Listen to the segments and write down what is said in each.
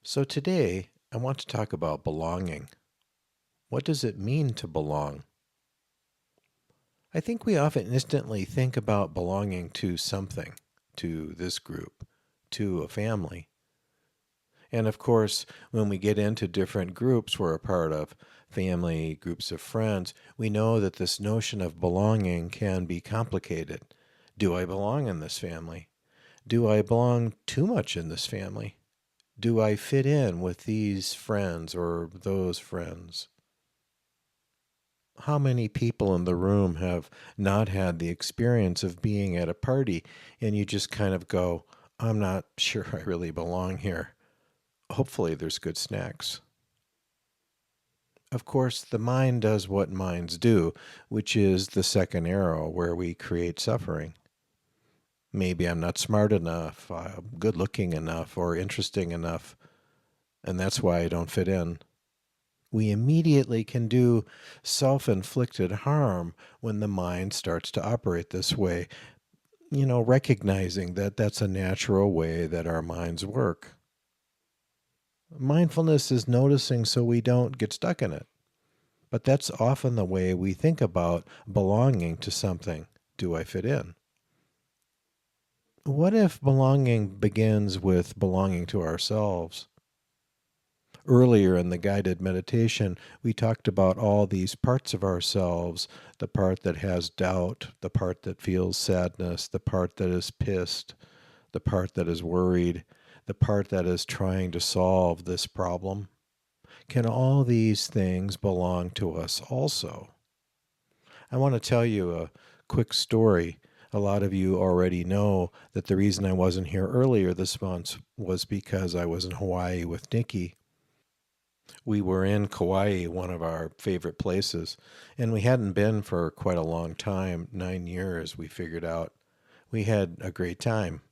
So today, I want to talk about belonging. What does it mean to belong? I think we often instantly think about belonging to something, to this group, to a family. And of course, when we get into different groups we're a part of, family, groups of friends, we know that this notion of belonging can be complicated. Do I belong in this family? Do I belong too much in this family? Do I fit in with these friends or those friends? How many people in the room have not had the experience of being at a party and you just kind of go, I'm not sure I really belong here. Hopefully, there's good snacks. Of course, the mind does what minds do, which is the second arrow where we create suffering. Maybe I'm not smart enough, good looking enough, or interesting enough, and that's why I don't fit in. We immediately can do self inflicted harm when the mind starts to operate this way, recognizing that that's a natural way that our minds work. Mindfulness is noticing so we don't get stuck in it. But that's often the way we think about belonging to something. Do I fit in? What if belonging begins with belonging to ourselves? Earlier in the guided meditation, we talked about all these parts of ourselves, the part that has doubt, the part that feels sadness, the part that is pissed, the part that is worried, the part that is trying to solve this problem. Can all these things belong to us also? I want to tell you a quick story. A lot of you already know that the reason I wasn't here earlier this month was because I was in Hawaii with Nikki. We were in Kauai, one of our favorite places, and we hadn't been for quite a long time, 9 years, we figured out. We had a great time.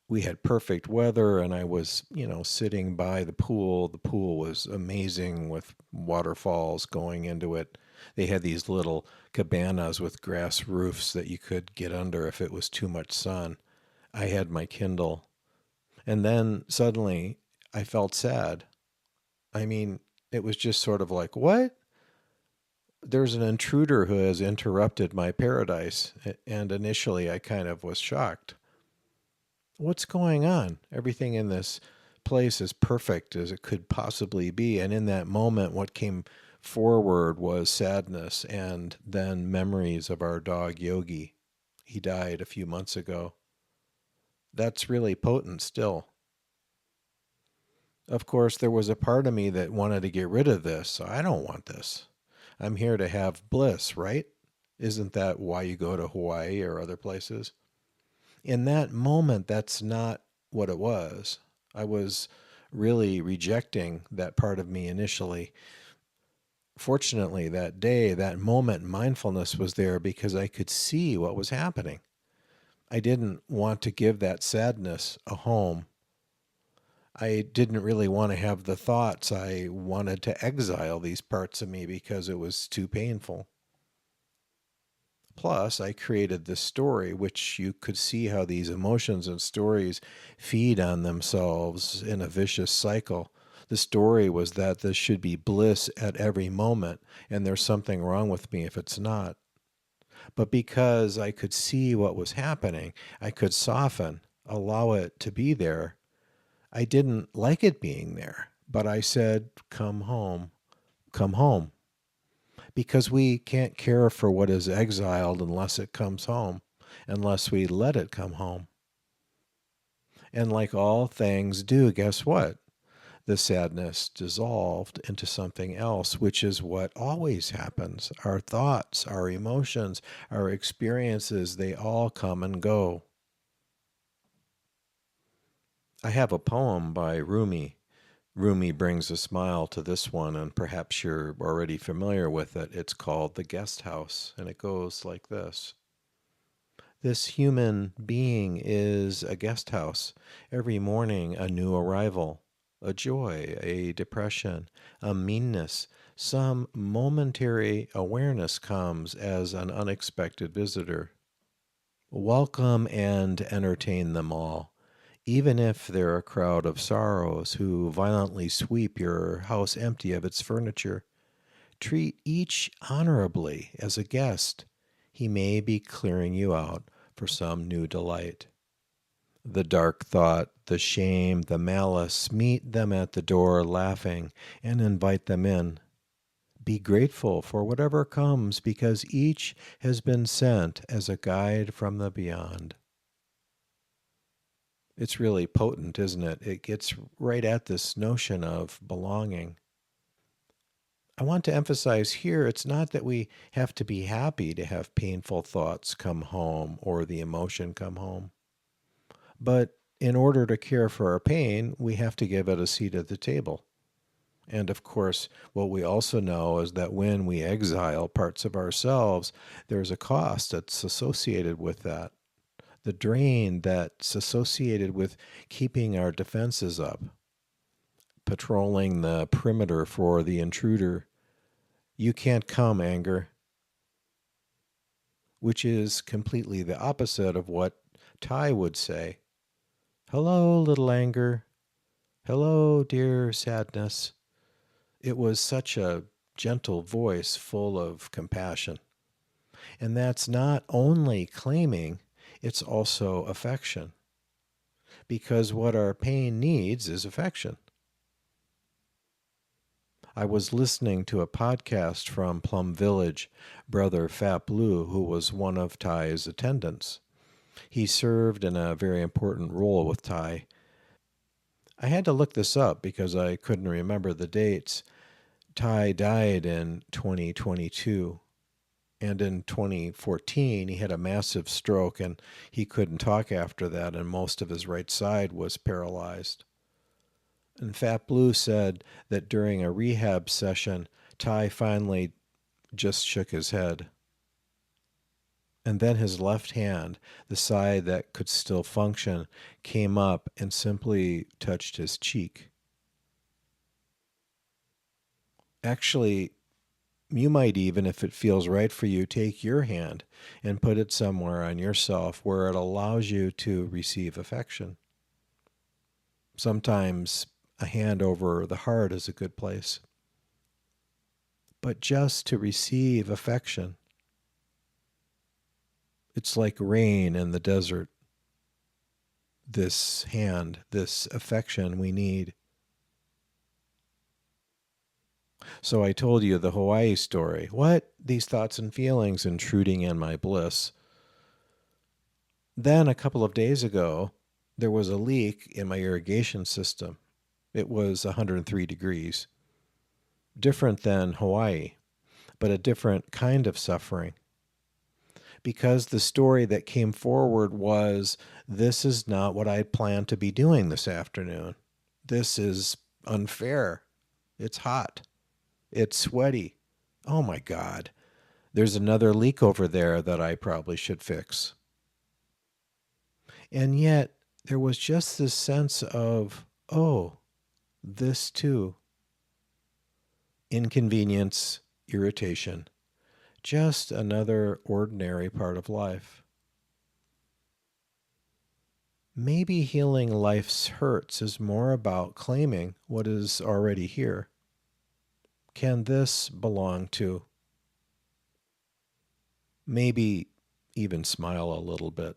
We had perfect weather, and I was, sitting by the pool. The pool was amazing with waterfalls going into it. They had these little cabanas with grass roofs that you could get under if it was too much sun. I had my Kindle. And then suddenly I felt sad. I mean, it was just sort of like, what? There's an intruder who has interrupted my paradise. And initially I kind of was shocked. What's going on? Everything in this place is perfect as it could possibly be. And in that moment, what came forward was sadness and then memories of our dog Yogi. He died a few months ago. That's really potent still. Of course, there was a part of me that wanted to get rid of this. I don't want this. I'm here to have bliss, right? Isn't that why you go to Hawaii or other places? In that moment, that's not what it was. I was really rejecting that part of me initially. Fortunately, that day, that moment, mindfulness was there because I could see what was happening. I didn't want to give that sadness a home. I didn't really want to have the thoughts. I wanted to exile these parts of me because it was too painful. Plus, I created this story, which you could see how these emotions and stories feed on themselves in a vicious cycle. The story was that this should be bliss at every moment, and there's something wrong with me if it's not. But because I could see what was happening, I could soften, allow it to be there. I didn't like it being there, but I said, come home, come home. Because we can't care for what is exiled unless it comes home, unless we let it come home. And like all things do, guess what? The sadness dissolved into something else, which is what always happens. Our thoughts, our emotions, our experiences, they all come and go. I have a poem by Rumi. Rumi brings a smile to this one, and perhaps you're already familiar with it. It's called The Guest House, and it goes like this. This human being is a guest house. Every morning, a new arrival, a joy, a depression, a meanness. Some momentary awareness comes as an unexpected visitor. Welcome and entertain them all. even if they're a crowd of sorrows who violently sweep your house empty of its furniture. Treat each honorably as a guest. He may be clearing you out for some new delight. The dark thought, the shame, the malice, meet them at the door laughing and invite them in. Be grateful for whatever comes because each has been sent as a guide from the beyond. It's really potent, isn't it? It gets right at this notion of belonging. I want to emphasize here it's not that we have to be happy to have painful thoughts come home or the emotion come home. But in order to care for our pain, we have to give it a seat at the table. And of course, what we also know is that when we exile parts of ourselves, there's a cost that's associated with that. The drain that's associated with keeping our defenses up, patrolling the perimeter for the intruder. You can't come, anger, which is completely the opposite of what Thai would say. Hello, little anger. Hello, dear sadness. It was such a gentle voice full of compassion. And that's not only claiming, it's also affection. Because what our pain needs is affection. I was listening to a podcast from Plum Village, Brother Fat Blue, who was one of Thai's attendants. He served in a very important role with Thai. I had to look this up because I couldn't remember the dates. Thai died in 2022, and in 2014 he had a massive stroke and he couldn't talk after that, and most of his right side was paralyzed. And Fat Blue said that during a rehab session, Thai finally just shook his head. And then his left hand, the side that could still function, came up and simply touched his cheek. Actually, you might even, if it feels right for you, take your hand and put it somewhere on yourself where it allows you to receive affection. Sometimes a hand over the heart is a good place. But just to receive affection. It's like rain in the desert. This hand, this affection we need. So I told you the Hawaii story. What? These thoughts and feelings intruding in my bliss. Then a couple of days ago, there was a leak in my irrigation system. It was 103 degrees. Different than Hawaii, but a different kind of suffering. Because the story that came forward was, this is not what I planned to be doing this afternoon. This is unfair. It's hot. It's sweaty. Oh my God. There's another leak over there that I probably should fix. And yet there was just this sense of, oh, this too. Inconvenience, irritation. Just another ordinary part of life. Maybe healing life's hurts is more about claiming what is already here. Can this belong to? Maybe even smile a little bit.